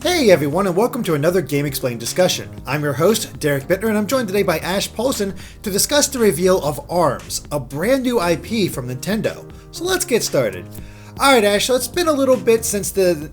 Hey everyone, and welcome to another Game Explained discussion. I'm your host, Derek Bittner, and I'm joined today by Ash Paulson to discuss the reveal of ARMS, a brand new IP from Nintendo. So let's get started. Alright Ash, so it's been a little bit since the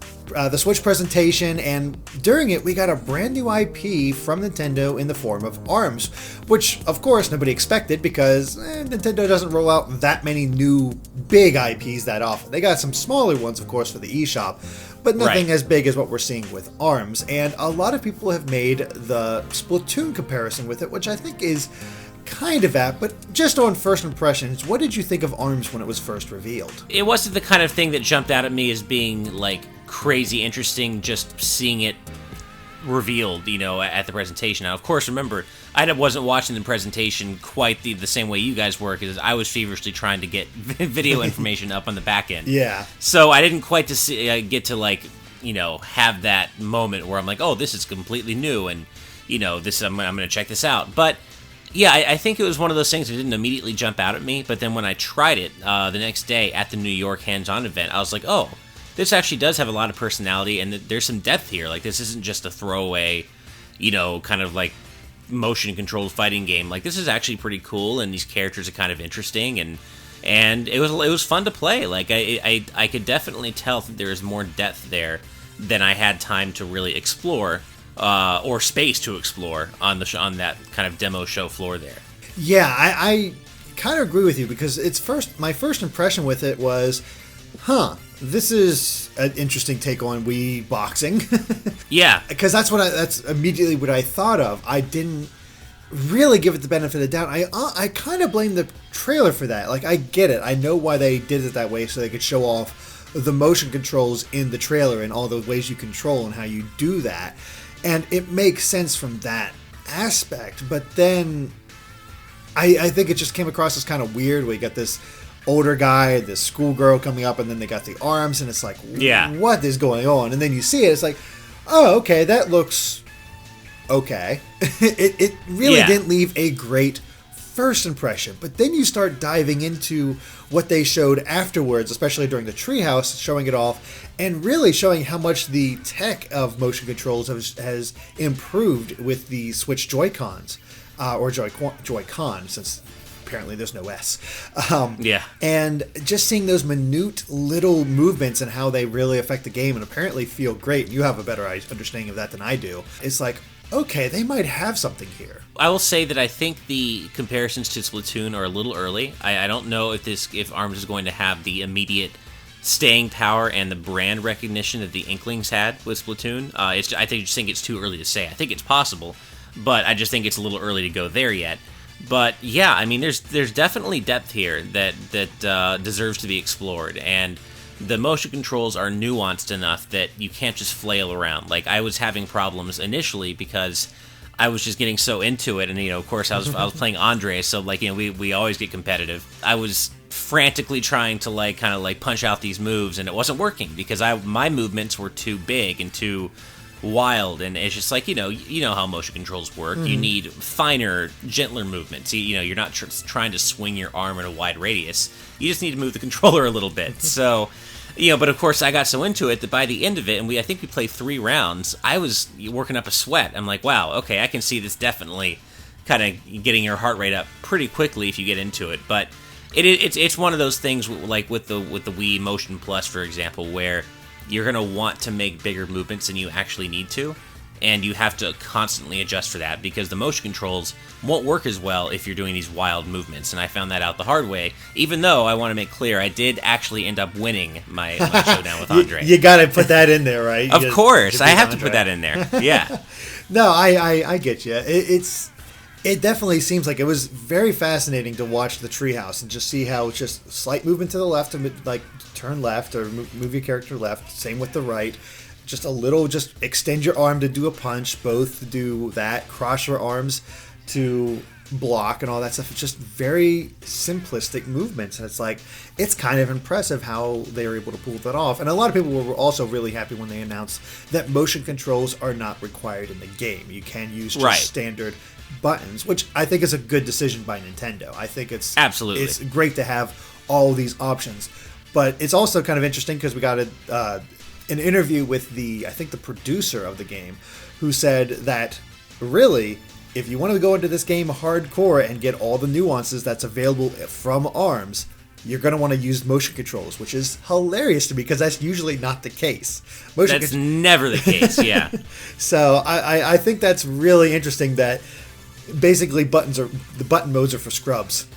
Switch presentation, and during it we got a brand new IP from Nintendo in the form of ARMS, which of course nobody expected because Nintendo doesn't roll out that many new big IPs that often. They got some smaller ones of course for the eShop, but nothing as big as what we're seeing with ARMS, and a lot of people have made the Splatoon comparison with it, which I think is kind of apt, but just on first impressions, what did you think of ARMS when it was first revealed? It wasn't the kind of thing that jumped out at me as being, like, crazy interesting, just seeing it revealed, at the presentation. Now, of course, remember, I wasn't watching the presentation quite the same way you guys were, because I was feverishly trying to get video information up on the back end. Yeah. So I didn't quite get to, have that moment where I'm like, oh, this is completely new, and, this I'm going to check this out. But yeah, I think it was one of those things that didn't immediately jump out at me, but then when I tried it the next day at the New York hands-on event, I was like, oh, this actually does have a lot of personality, and there's some depth here. Like, this isn't just a throwaway, kind of like motion-controlled fighting game. Like, this is actually pretty cool, and these characters are kind of interesting, and it was fun to play. Like, I could definitely tell that there is more depth there than I had time to really explore. Or space to explore on that kind of demo show floor there. Yeah, I kind of agree with you because my first impression with it was, this is an interesting take on Wii boxing. Yeah, because that's immediately what I thought of. I didn't really give it the benefit of the doubt. I kind of blame the trailer for that. Like, I get it. I know why they did it that way, so they could show off the motion controls in the trailer and all the ways you control and how you do that. And it makes sense from that aspect, but then I think it just came across as kind of weird. We got this older guy, this schoolgirl coming up, and then they got the arms, and it's like, what is going on? And then you see it, it's like, oh, okay, that looks okay. It really didn't leave a great first impression, but then you start diving into what they showed afterwards, especially during the treehouse, showing it off and really showing how much the tech of motion controls has improved with the Switch Joy-Cons, or Joy-Con, since apparently there's no S. And just seeing those minute little movements and how they really affect the game and apparently feel great. You have a better understanding of that than I do. It's like, okay, they might have something here. I will say that I think the comparisons to Splatoon are a little early. I don't know if ARMS is going to have the immediate staying power and the brand recognition that the Inklings had with Splatoon. I just think it's too early to say. I think it's possible, but I just think it's a little early to go there yet. But yeah, I mean, there's definitely depth here that deserves to be explored, and the motion controls are nuanced enough that you can't just flail around. Like, I was having problems initially because I was just getting so into it, and of course I was playing Andre, so we always get competitive. I was frantically trying to kind of punch out these moves, and it wasn't working because my movements were too big and too wild, and it's just like, you know how motion controls work. You need finer, gentler movements. You're not trying to swing your arm in a wide radius. You just need to move the controller a little bit. So, but of course I got so into it that by the end of it, and I think we played 3 rounds, I was working up a sweat. I'm like, wow, okay, I can see this definitely kind of getting your heart rate up pretty quickly if you get into it. But it's one of those things like with the Wii Motion Plus, for example, where you're going to want to make bigger movements than you actually need to, and you have to constantly adjust for that because the motion controls won't work as well if you're doing these wild movements, and I found that out the hard way, even though I want to make clear I did actually end up winning my showdown with Andre. You got to put that in there, right? Of course, I have to put that in there, yeah. No, I get you. It definitely seems like it was very fascinating to watch the treehouse and just see how it's just slight movement to the left, like turn left or move your character left. Same with the right. Just a little, just extend your arm to do a punch. Both do that. Cross your arms to block and all that stuff. It's just very simplistic movements, and it's kind of impressive how they were able to pull that off. And a lot of people were also really happy when they announced that motion controls are not required in the game. You can use just standard buttons, which I think is a good decision by Nintendo. I think it's great to have all these options, but it's also kind of interesting because we got an interview with I think the producer of the game, who said that really, if you want to go into this game hardcore and get all the nuances that's available from ARMS, you're going to want to use motion controls, which is hilarious to me because that's usually not the case. That's never the case, yeah. So I think that's really interesting that basically the button modes are for scrubs.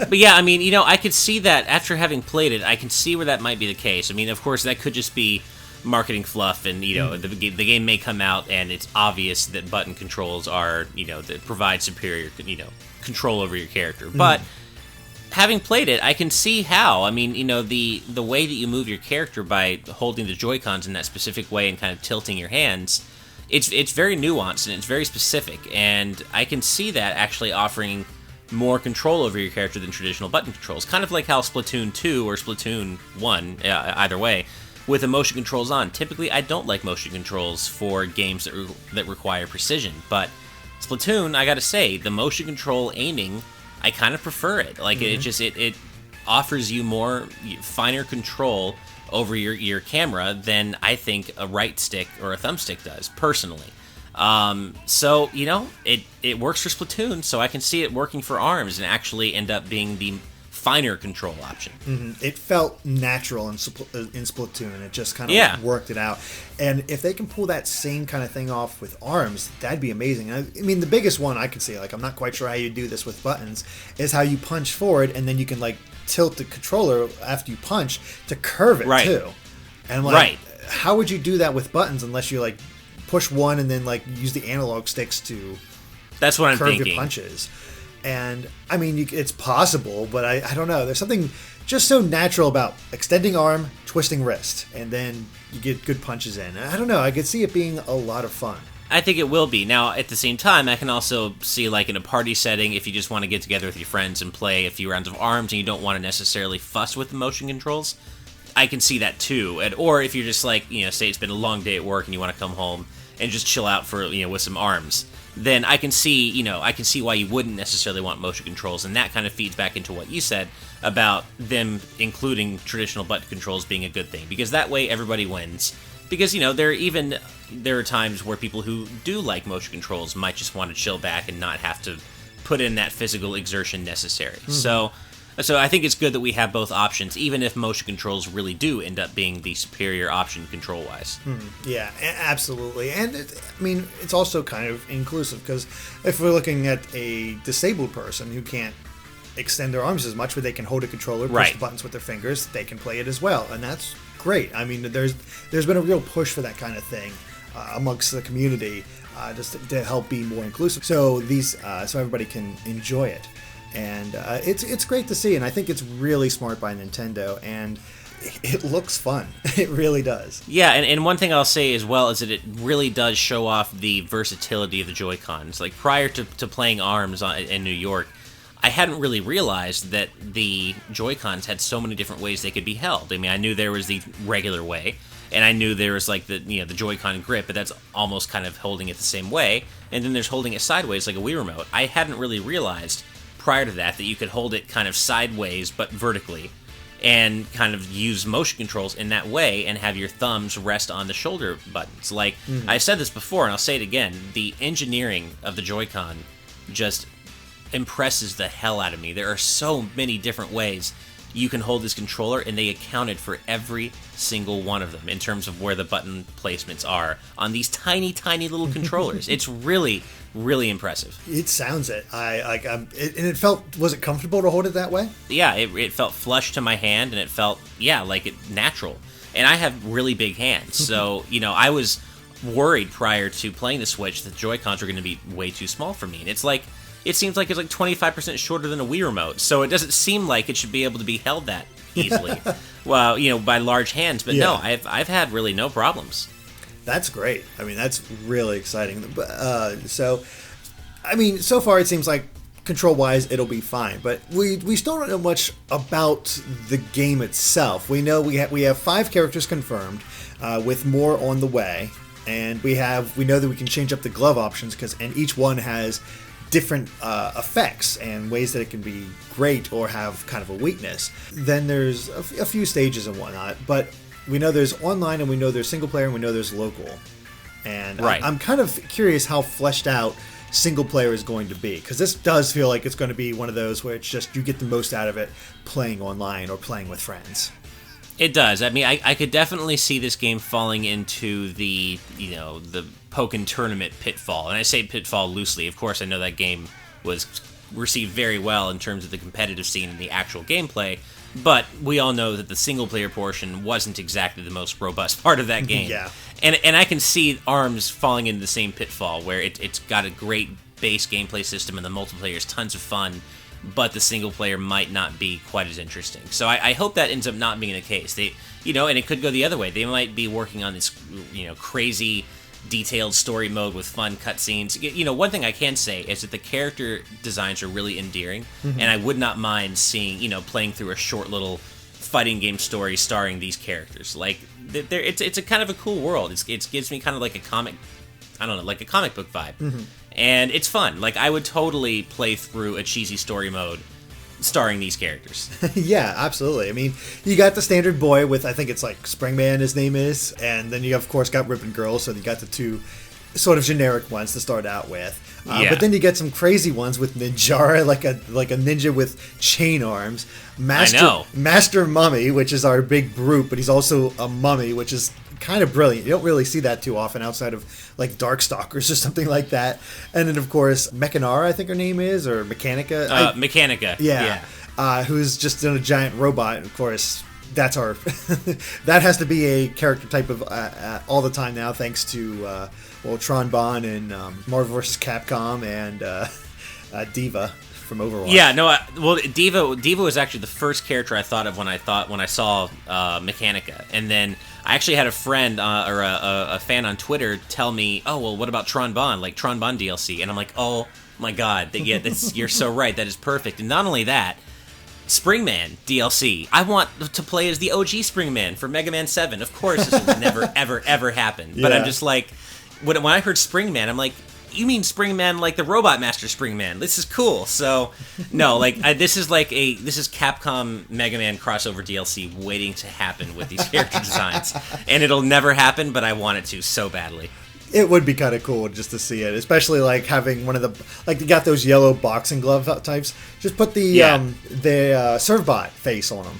But yeah, I mean, I could see that after having played it, I can see where that might be the case. I mean, of course, that could just be marketing fluff, and the game may come out and it's obvious that button controls are that provide superior control over your character. But having played it, I can see how. I mean, the way that you move your character by holding the Joy-Cons in that specific way and kind of tilting your hands, it's very nuanced and it's very specific, and I can see that actually offering more control over your character than traditional button controls. Kind of like how Splatoon 2 or Splatoon 1, either way, with the motion controls on. Typically, I don't like motion controls for games that require precision, but Splatoon, I gotta say, the motion control aiming, I kind of prefer it. Like, it offers you more finer control over your camera than I think a right stick or a thumbstick does, personally. So, it works for Splatoon, so I can see it working for ARMS and actually end up being the finer control option. It felt natural in Splatoon. It just kind of worked it out. And if they can pull that same kind of thing off with ARMS, that'd be amazing. I mean, the biggest one I could see, like, I'm not quite sure how you do this with buttons, is how you punch forward and then you can, like, tilt the controller after you punch to curve it, too. And, like, how would you do that with buttons unless you, like, push one and then, like, use the analog sticks to That's what I'm curve thinking. your punches? And, I mean, it's possible, but I don't know. There's something just so natural about extending arm, twisting wrist, and then you get good punches in. I don't know. I could see it being a lot of fun. I think it will be. Now, at the same time, I can also see, like, in a party setting, if you just want to get together with your friends and play a few rounds of ARMS and you don't want to necessarily fuss with the motion controls, I can see that too. Or if you're just like, say it's been a long day at work and you want to come home and just chill out for, with some ARMS, then I can see, why you wouldn't necessarily want motion controls, and that kind of feeds back into what you said about them including traditional button controls being a good thing, because that way everybody wins. Because, there are times where people who do like motion controls might just want to chill back and not have to put in that physical exertion necessary. So I think it's good that we have both options, even if motion controls really do end up being the superior option control-wise. Yeah, absolutely. And, it's also kind of inclusive, because if we're looking at a disabled person who can't extend their arms as much, but they can hold a controller, push the buttons with their fingers, they can play it as well, and that's great. I mean, there's been a real push for that kind of thing amongst the community, just to help be more inclusive, so everybody can enjoy it. And it's great to see, and I think it's really smart by Nintendo, and it looks fun. It really does. Yeah, and one thing I'll say as well is that it really does show off the versatility of the Joy-Cons. Like, prior to playing ARMS in New York, I hadn't really realized that the Joy-Cons had so many different ways they could be held. I mean, I knew there was the regular way, and I knew there was, like, the Joy-Con grip, but that's almost kind of holding it the same way, and then there's holding it sideways like a Wii Remote. I hadn't really realized prior to that you could hold it kind of sideways but vertically and kind of use motion controls in that way and have your thumbs rest on the shoulder buttons. Like, I've said this before and I'll say it again, the engineering of the Joy-Con just impresses the hell out of me. There are so many different ways you can hold this controller, and they accounted for every single one of them in terms of where the button placements are on these tiny, tiny little controllers. It's really, really impressive. It sounds it. And it felt, was it comfortable to hold it that way? Yeah, it felt flush to my hand, and it felt, like it natural. And I have really big hands, so, I was worried prior to playing the Switch that the Joy-Cons were going to be way too small for me. And it seems like it's like 25% shorter than a Wii Remote, so it doesn't seem like it should be able to be held that easily. Well, by large hands, but no, I've had really no problems. That's great. I mean, that's really exciting. So far it seems like control-wise it'll be fine, but we still don't know much about the game itself. We know we have 5 characters confirmed, with more on the way, and we know that we can change up the glove options and each one has different effects and ways that it can be great or have kind of a weakness. Then there's a few stages and whatnot, but we know there's online, and we know there's single player, and we know there's local. And right. I'm kind of curious how fleshed out single player is going to be, because this does feel like it's going to be one of those where it's just you get the most out of it playing online or playing with friends. It does. I mean, I could definitely see this game falling into the Pokken Tournament pitfall. And I say pitfall loosely. Of course, I know that game was received very well in terms of the competitive scene and the actual gameplay, but we all know that the single-player portion wasn't exactly the most robust part of that game. Yeah. And I can see ARMS falling into the same pitfall, where it's got a great base gameplay system and the multiplayer is tons of fun, but the single player might not be quite as interesting. So I hope that ends up not being the case. They, and it could go the other way. They might be working on this, crazy, detailed story mode with fun cutscenes. One thing I can say is that the character designs are really endearing, and I would not mind seeing, playing through a short little fighting game story starring these characters. Like, it's a kind of a cool world. It gives me kind of like a comic, like a comic book vibe. And it's fun. Like, I would totally play through a cheesy story mode starring these characters. Yeah, absolutely. I mean, you got the standard boy with, I think it's like Springman, his name is, and then you of course got Ribbon Girl, so you got the two sort of generic ones to start out with. But then you get some crazy ones with Ninjara, like a ninja with chain arms. Master Mummy, which is our big brute, but he's also a mummy, which is kind of brilliant. You don't really see that too often outside of like Darkstalkers or something like that. And then of course Mechanara, I think her name is, or Mechanica. Mechanica. Yeah. Who's just in a giant robot. And of course, that's our that has to be a character type of all the time now, thanks to Tron Bonne and Marvel vs. Capcom and Diva from Overwatch. Yeah, no, Diva was actually the first character I thought of when I saw Mechanica, and then I actually had a friend or a fan on Twitter tell me, "Oh, well, what about Tron Bonne? Like Tron Bonne DLC?" And I'm like, "Oh my god, you're so right. That is perfect." And not only that, Springman DLC. I want to play as the OG Springman for Mega Man 7. Of course, this will never, ever, ever happen. But I'm just like, when I heard Springman, I'm like, you mean Springman like the Robot Master Springman? This is cool. So, no, like this is Capcom Mega Man crossover DLC waiting to happen with these character designs, and it'll never happen. But I want it to so badly. It would be kind of cool just to see it, especially like having one of the, like you got those yellow boxing glove types. Just put the Servbot face on them.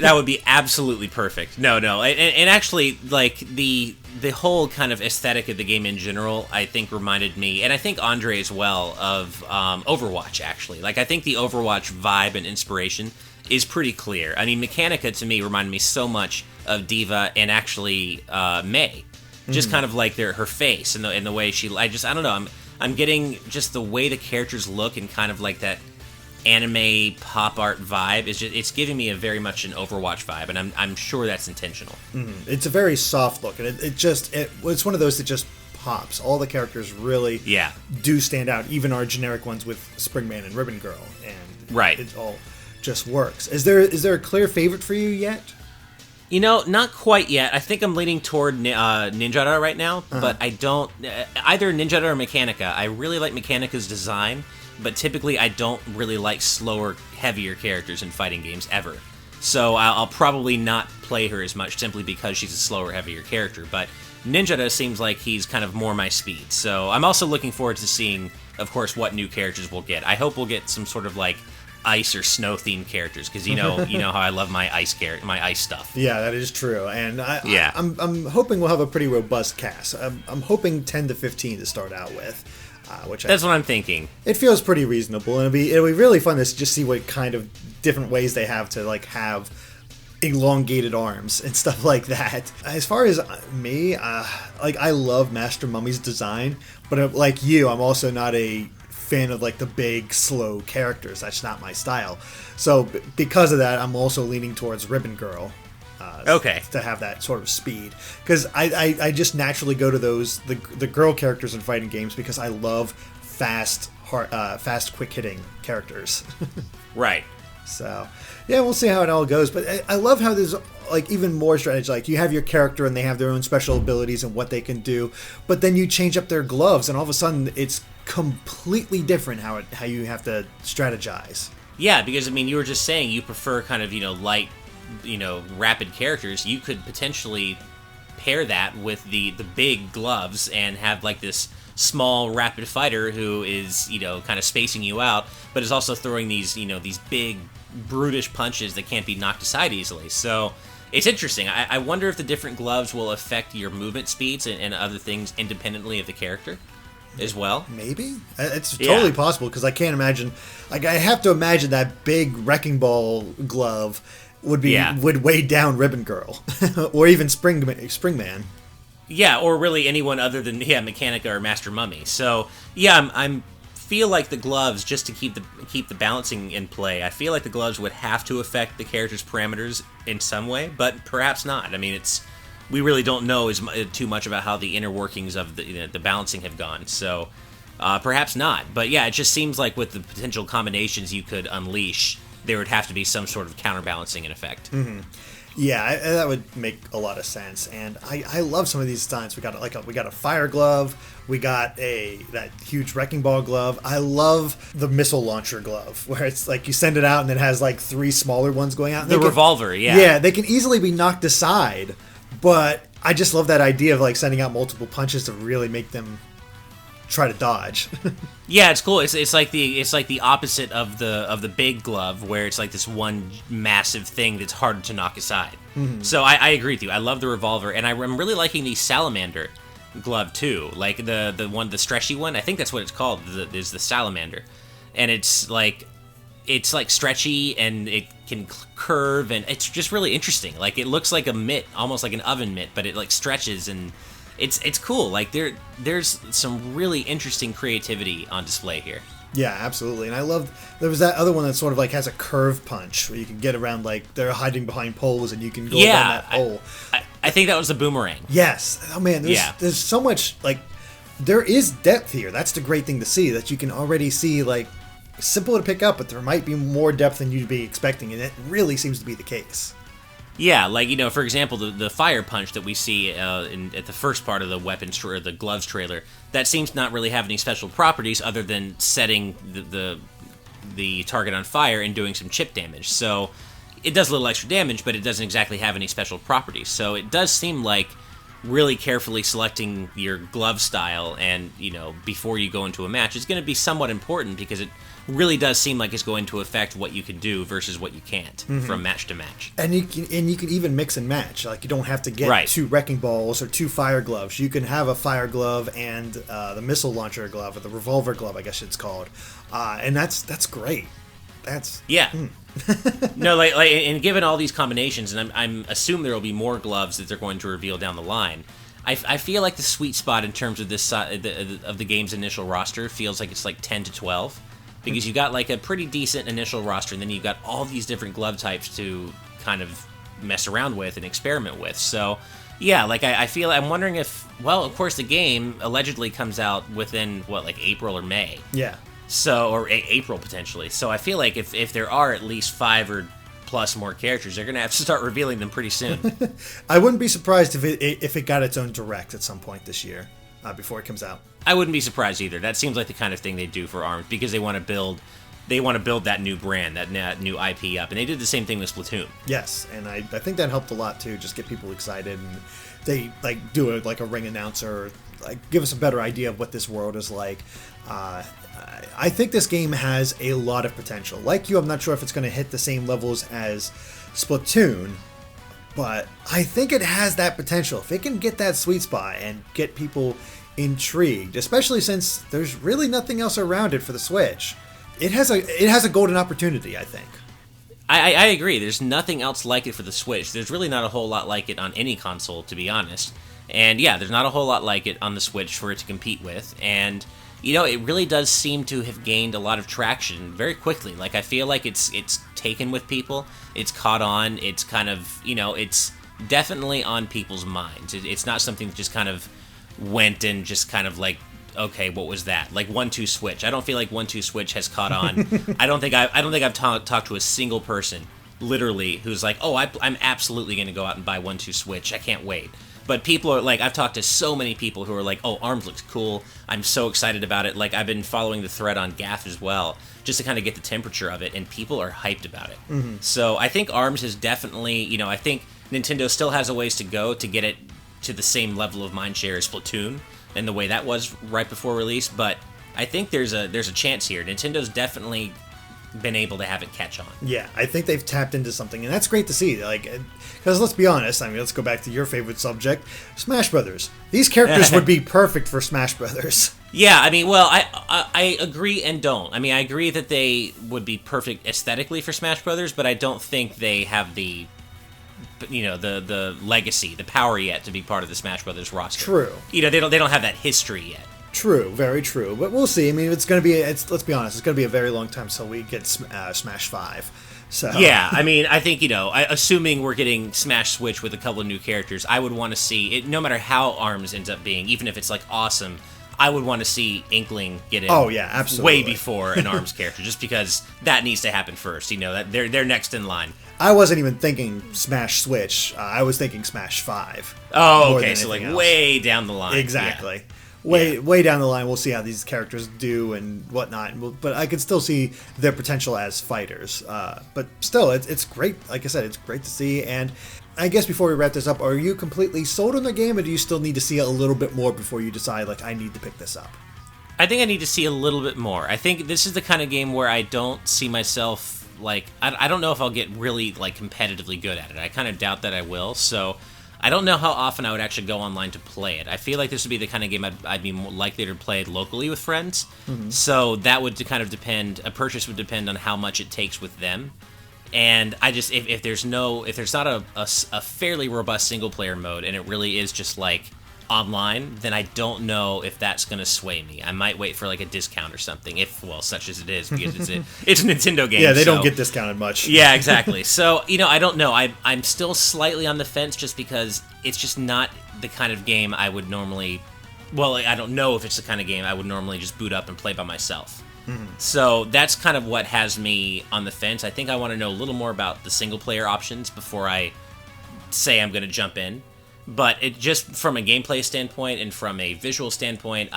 That would be absolutely perfect. No, and actually, like the whole kind of aesthetic of the game in general, I think reminded me, and I think Andre as well, of Overwatch. Actually, like I think the Overwatch vibe and inspiration is pretty clear. I mean, Mechanica to me reminded me so much of Diva and actually May. Just kind of like her face and the way she, I don't know, I'm getting just the way the characters look and kind of like that anime pop art vibe is just, it's giving me a very much an Overwatch vibe, and I'm sure that's intentional. It's a very soft look, and it's one of those that just pops. All the characters really do stand out, even our generic ones with Springman and Ribbon Girl, and it all just works. Is there a clear favorite for you yet? Not quite yet. I think I'm leaning toward Ninjara right now, but I don't... either Ninjara or Mechanica. I really like Mechanica's design, but typically I don't really like slower, heavier characters in fighting games ever. So I'll probably not play her as much simply because she's a slower, heavier character, but Ninjara seems like he's kind of more my speed. So I'm also looking forward to seeing, of course, what new characters we'll get. I hope we'll get some sort of like ice or snow themed characters, because you know how I love my ice stuff. Yeah, that is true, and I'm hoping we'll have a pretty robust cast. I'm hoping 10 to 15 to start out with, that's what I'm thinking. It feels pretty reasonable, and it'll be really fun to just see what kind of different ways they have to like have elongated arms and stuff like that. As far as me, like I love Master Mummy's design, but like you, I'm also not a fan of like the big slow characters. That's not my style. So because of that, I'm also leaning towards Ribbon Girl. To have that sort of speed, because I just naturally go to those the girl characters in fighting games because I love fast, quick hitting characters. Right. So yeah, we'll see how it all goes. But I love how there's like even more strategy. Like you have your character and they have their own special abilities and what they can do, but then you change up their gloves and all of a sudden it's completely different how you have to strategize. Yeah, because I mean you were just saying you prefer kind of light rapid characters, you could potentially pair that with the big gloves and have like this small rapid fighter who is kind of spacing you out, but is also throwing these these big brutish punches that can't be knocked aside easily. So it's interesting. I wonder if the different gloves will affect your movement speeds and other things independently of the character as well. Maybe it's totally possible, because I can't imagine. Like, I have to imagine that big wrecking ball glove would weigh down Ribbon Girl or even Springman. Yeah, or really anyone other than Mechanica or Master Mummy. So yeah, I'm feel like the gloves, just to keep the balancing in play, I feel like the gloves would have to affect the character's parameters in some way, but perhaps not. I mean, we really don't know too much about how the inner workings of the balancing have gone. So perhaps not. But yeah, it just seems like with the potential combinations you could unleash, there would have to be some sort of counterbalancing in effect. Mm-hmm. Yeah, that would make a lot of sense, and I love some of these designs. We got a fire glove, we got that huge wrecking ball glove. I love the missile launcher glove, where it's like you send it out and it has like 3 smaller ones going out. The revolver, yeah. Yeah, they can easily be knocked aside, but I just love that idea of like sending out multiple punches to really make them try to dodge. Yeah, it's cool. It's like the opposite of the big glove, where it's like this one massive thing that's harder to knock aside. Mm-hmm. So I agree with you. I love the revolver, and I'm really liking the salamander glove too. Like the stretchy one. I think that's what it's called. Is the salamander, and it's like stretchy and it can curve, and it's just really interesting. Like, it looks like a mitt, almost like an oven mitt, but it like stretches, and it's cool. Like, there's some really interesting creativity on display here. Yeah, absolutely. And I love, there was that other one that sort of like has a curve punch where you can get around, like they're hiding behind poles and you can go down that pole. I think that was the boomerang. Yes. Oh man, there's so much, like, there is depth here. That's the great thing to see, that you can already see, like, simple to pick up, but there might be more depth than you'd be expecting, and it really seems to be the case. Yeah, like, for example, the fire punch that we see at the first part of the weapons or the gloves trailer, that seems to not really have any special properties other than setting the target on fire and doing some chip damage. So it does a little extra damage, but it doesn't exactly have any special properties. So it does seem like really carefully selecting your glove style and, before you go into a match is going to be somewhat important, because it really does seem like it's going to affect what you can do versus what you can't from match to match. And you can even mix and match. Like, you don't have to get 2 wrecking balls or 2 fire gloves. You can have a fire glove and the missile launcher glove, or the revolver glove, I guess it's called. And that's great. No, like, and given all these combinations, and I'm assuming there will be more gloves that they're going to reveal down the line. I feel like the sweet spot in terms of this of the game's initial roster feels like it's like 10 to 12. Because you got like a pretty decent initial roster, and then you've got all these different glove types to kind of mess around with and experiment with. So, yeah, like I'm wondering if, well, of course the game allegedly comes out within, like April or May. Yeah. So, or April potentially. So I feel like if there are at least 5 or plus more characters, they're going to have to start revealing them pretty soon. I wouldn't be surprised if it got its own direct at some point this year, before it comes out. I wouldn't be surprised either. That seems like the kind of thing they do for ARMS, because they want to build that new brand, that new IP up, and they did the same thing with Splatoon. Yes, and I think that helped a lot too. Just get people excited, and they like do a ring announcer, like give us a better idea of what this world is like. I think this game has a lot of potential. Like you, I'm not sure if it's going to hit the same levels as Splatoon, but I think it has that potential. If it can get that sweet spot and get people intrigued, especially since there's really nothing else around it for the Switch, it has a golden opportunity, I think. I agree. There's nothing else like it for the Switch. There's really not a whole lot like it on any console, to be honest. And yeah, there's not a whole lot like it on the Switch for it to compete with. And it really does seem to have gained a lot of traction very quickly. Like, I feel like it's taken with people. It's caught on. It's kind of, it's definitely on people's minds. It's not something that just kind of went and just kind of like, okay, what was that? Like 1-2 Switch. I don't feel like 1-2 Switch has caught on. I don't think I've talked to a single person, literally, who's like, oh, I'm absolutely going to go out and buy 1-2 Switch. I can't wait. But people are like, I've talked to so many people who are like, oh, ARMS looks cool. I'm so excited about it. Like, I've been following the thread on GAF as well, just to kind of get the temperature of it, and people are hyped about it. So I think ARMS is definitely, I think Nintendo still has a ways to go to get it to the same level of mindshare as Splatoon and the way that was right before release, but I think there's a chance here. Nintendo's definitely been able to have it catch on. Yeah, I think they've tapped into something, and that's great to see. Like, because let's be honest, I mean, let's go back to your favorite subject, Smash Brothers. These characters would be perfect for Smash Brothers. Yeah, I mean, well, I agree and don't. I mean, I agree that they would be perfect aesthetically for Smash Brothers, but I don't think they have the legacy, the power yet to be part of the Smash Brothers roster. True. They don't have that history yet. True, very true. But we'll see. I mean, let's be honest, it's going to be a very long time till we get Smash 5. So yeah, I mean, I think, assuming we're getting Smash Switch with a couple of new characters, I would want to see it, no matter how ARMS ends up being, even if it's like awesome, I would want to see Inkling get in. Oh yeah, absolutely. Way before an ARMS character, just because that needs to happen first. That they're next in line. I wasn't even thinking Smash Switch. I was thinking Smash 5. Oh, okay, so like way down the line. Exactly. Yeah. Way down the line, we'll see how these characters do and whatnot. But I could still see their potential as fighters. But still, it's great. Like I said, it's great to see. And I guess before we wrap this up, are you completely sold on the game, or do you still need to see a little bit more before you decide, like, I need to pick this up? I think I need to see a little bit more. I think this is the kind of game where I don't see myself, like, I don't know if I'll get really, like, competitively good at it. I kind of doubt that I will, so I don't know how often I would actually go online to play it. I feel like this would be the kind of game I'd be more likely to play it locally with friends. So that would kind of depend. A purchase would depend on how much it takes with them. And I just if there's not a fairly robust single player mode, and it really is just like online, then I don't know if that's going to sway me. I might wait for like a discount or something, such as it is, because it's a Nintendo game. Yeah, they don't get discounted much. Yeah, exactly. So, I don't know. I'm still slightly on the fence just because it's just not the kind of game I would normally... Well, I don't know if it's the kind of game I would normally just boot up and play by myself. So that's kind of what has me on the fence. I think I want to know a little more about the single-player options before I say I'm going to jump in. But it just from a gameplay standpoint and from a visual standpoint,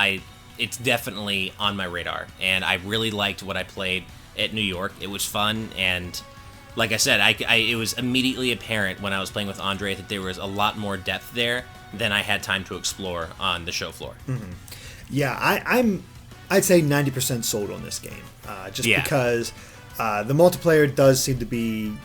it's definitely on my radar. And I really liked what I played at New York. It was fun, and like I said, it was immediately apparent when I was playing with Andre that there was a lot more depth there than I had time to explore on the show floor. Yeah, I'd say 90% sold on this game, because the multiplayer does seem to be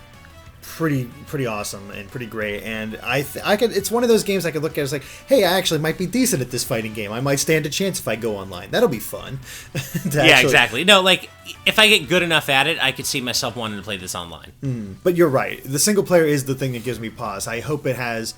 pretty awesome and pretty great, and I could. It's one of those games I could look at as like, hey, I actually might be decent at this fighting game. I might stand a chance if I go online. That'll be fun. Exactly. No, like if I get good enough at it, I could see myself wanting to play this online. But you're right. The single player is the thing that gives me pause. I hope it has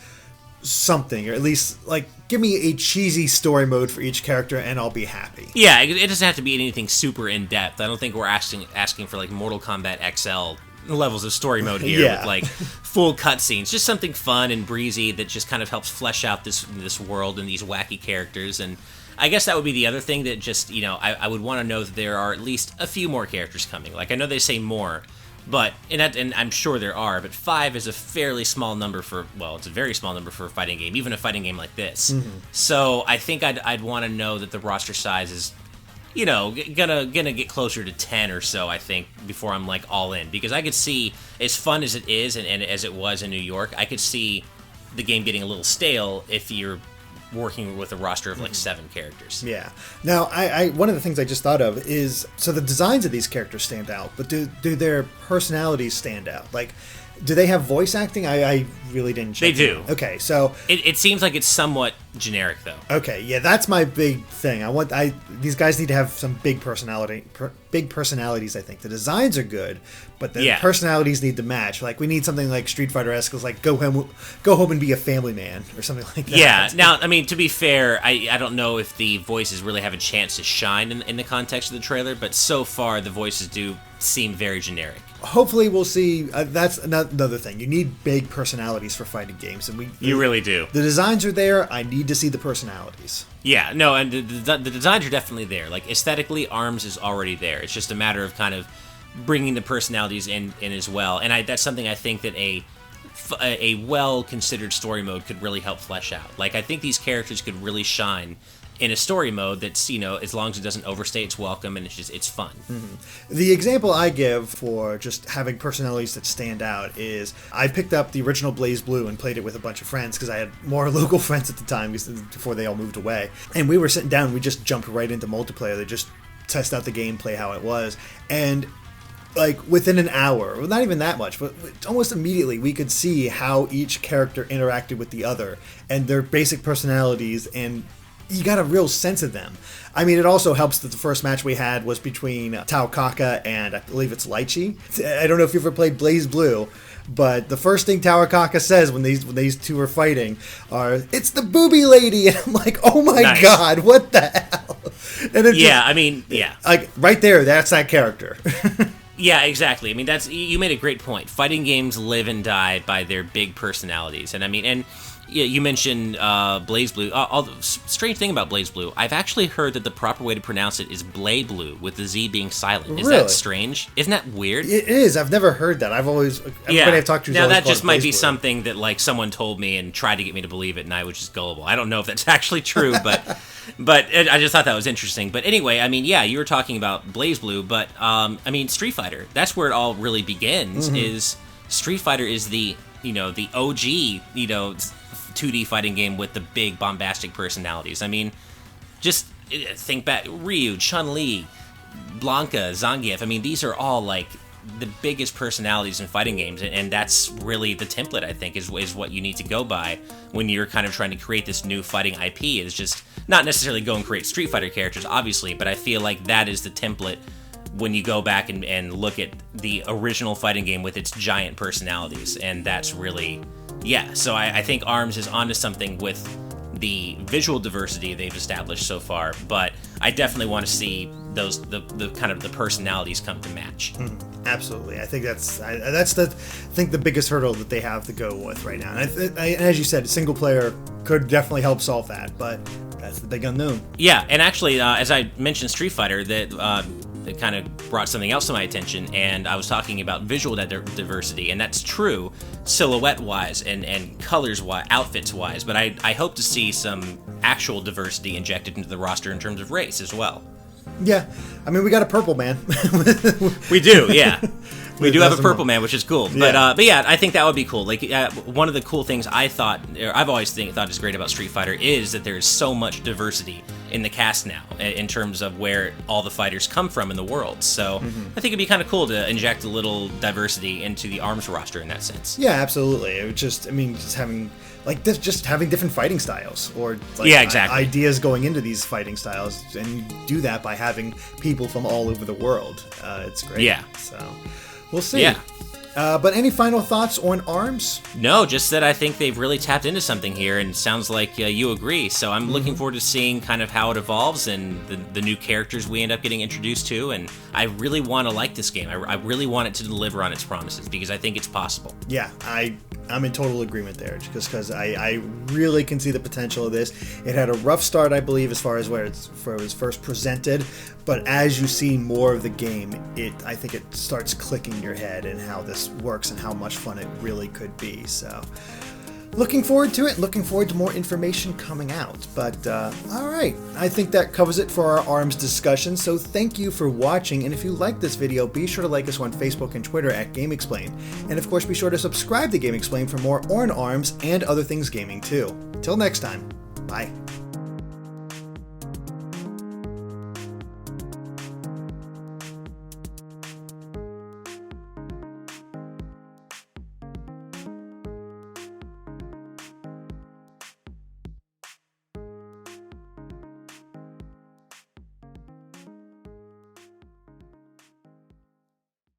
something, or at least like give me a cheesy story mode for each character, and I'll be happy. Yeah, it doesn't have to be anything super in depth. I don't think we're asking for like Mortal Kombat XL levels of story mode here with like full cutscenes. Just something fun and breezy that just kind of helps flesh out this world and these wacky characters. And I guess that would be the other thing that just I would want to know that there are at least a few more characters coming. Like I know they say more, but and I'm sure there are, but 5 is a fairly small number for it's a very small number for a fighting game, even a fighting game like this. So I think I'd want to know that the roster size is gonna get closer to 10 or so, I think, before I'm like all in, because I could see, as fun as it is and as it was in New York, I could see the game getting a little stale if you're working with a roster of like 7 characters. Yeah. Now, I one of the things I just thought of is, so the designs of these characters stand out, but do their personalities stand out? Like, do they have voice acting? I really didn't check. They do. Okay, so it seems like it's somewhat generic, though. Okay, yeah, that's my big thing. These guys need to have some big personalities. I think the designs are good, but the personalities need to match. Like we need something like Street Fighter-esque, like go home and be a family man or something like that. Yeah. Now, I mean, to be fair, I don't know if the voices really have a chance to shine in the context of the trailer, but so far the voices do seem very generic. Hopefully we'll see. That's another thing. You need big personalities for fighting games, and you really do. The designs are there. I need to see the personalities. Yeah, no, and the designs are definitely there. Like aesthetically, ARMS is already there. It's just a matter of kind of bringing the personalities in as well. And that's something I think that a a well-considered story mode could really help flesh out. Like, I think these characters could really shine in a story mode that's, as long as it doesn't overstay its welcome and it's fun. Mm-hmm. The example I give for just having personalities that stand out is I picked up the original BlazBlue and played it with a bunch of friends because I had more local friends at the time before they all moved away. And we were sitting down and we just jumped right into multiplayer to just test out the gameplay, how it was. And like within an hour, well, not even that much, but almost immediately we could see how each character interacted with the other and their basic personalities, and you got a real sense of them. I mean, it also helps that the first match we had was between Tao Kaka and I believe it's Lychee. I don't know if you've ever played BlazBlue, but the first thing Tao Kaka says when these two are fighting are, "It's the booby lady," and I'm like, "Oh my God, what the hell?" And like right there, that's that character. Yeah, exactly. I mean, you made a great point. Fighting games live and die by their big personalities, and yeah, you mentioned BlazBlue. The strange thing about BlazBlue, I've actually heard that the proper way to pronounce it is BlazBlue, with the Z being silent. Is that strange? Isn't that weird? It is. I've never heard that. Everybody I've talked to. Now that just might be something that like someone told me and tried to get me to believe it, and I was just gullible. I don't know if that's actually true, but I just thought that was interesting. But anyway, I mean, yeah, you were talking about BlazBlue, but I mean, Street Fighter. That's where it all really begins. Mm-hmm. Is Street Fighter is the OG 2D fighting game with the big bombastic personalities. I mean, just think back, Ryu, Chun-Li, Blanca, Zangief. I mean, these are all like the biggest personalities in fighting games, and that's really the template, I think, is what you need to go by when you're kind of trying to create this new fighting IP. Is just not necessarily go and create Street Fighter characters, obviously, but I feel like that is the template when you go back and look at the original fighting game with its giant personalities, and that's really... Yeah, so I think ARMS is onto something with the visual diversity they've established so far, but I definitely want to see the kind of the personalities come to match. Absolutely, I think that's the biggest hurdle that they have to go with right now. And as you said, single player could definitely help solve that, but that's the big unknown. Yeah, and actually, as I mentioned, Street Fighter that. It kind of brought something else to my attention, and I was talking about visual diversity, and that's true silhouette-wise and colors-wise, outfits-wise, but I hope to see some actual diversity injected into the roster in terms of race as well. Yeah, I mean, we got a purple man. We do, yeah. We do have a purple man, which is cool. But yeah, I think that would be cool. Like one of the cool things I've always thought is great about Street Fighter is that there's so much diversity in the cast now in terms of where all the fighters come from in the world. So I think it'd be kind of cool to inject a little diversity into the ARMS roster in that sense. Yeah, absolutely. It would just having having different fighting styles, or exactly. Ideas going into these fighting styles, and you do that by having people from all over the world. It's great. Yeah. So we'll see. Yeah. But any final thoughts on ARMS? No, just that I think they've really tapped into something here, and it sounds like you agree. So I'm looking forward to seeing kind of how it evolves and the new characters we end up getting introduced to. And I really want to like this game. I really want it to deliver on its promises because I think it's possible. Yeah, I'm in total agreement there, just because I really can see the potential of this. It had a rough start, I believe, as far as where it was first presented, but as you see more of the game, I think it starts clicking in your head and how this works and how much fun it really could be. So looking forward to it, looking forward to more information coming out. But all right, I think that covers it for our ARMS discussion. So thank you for watching, and if you like this video, be sure to like us on Facebook and Twitter at GameXplain. And of course, be sure to subscribe to GameXplain for more on ARMS and other things gaming too. Till next time, bye.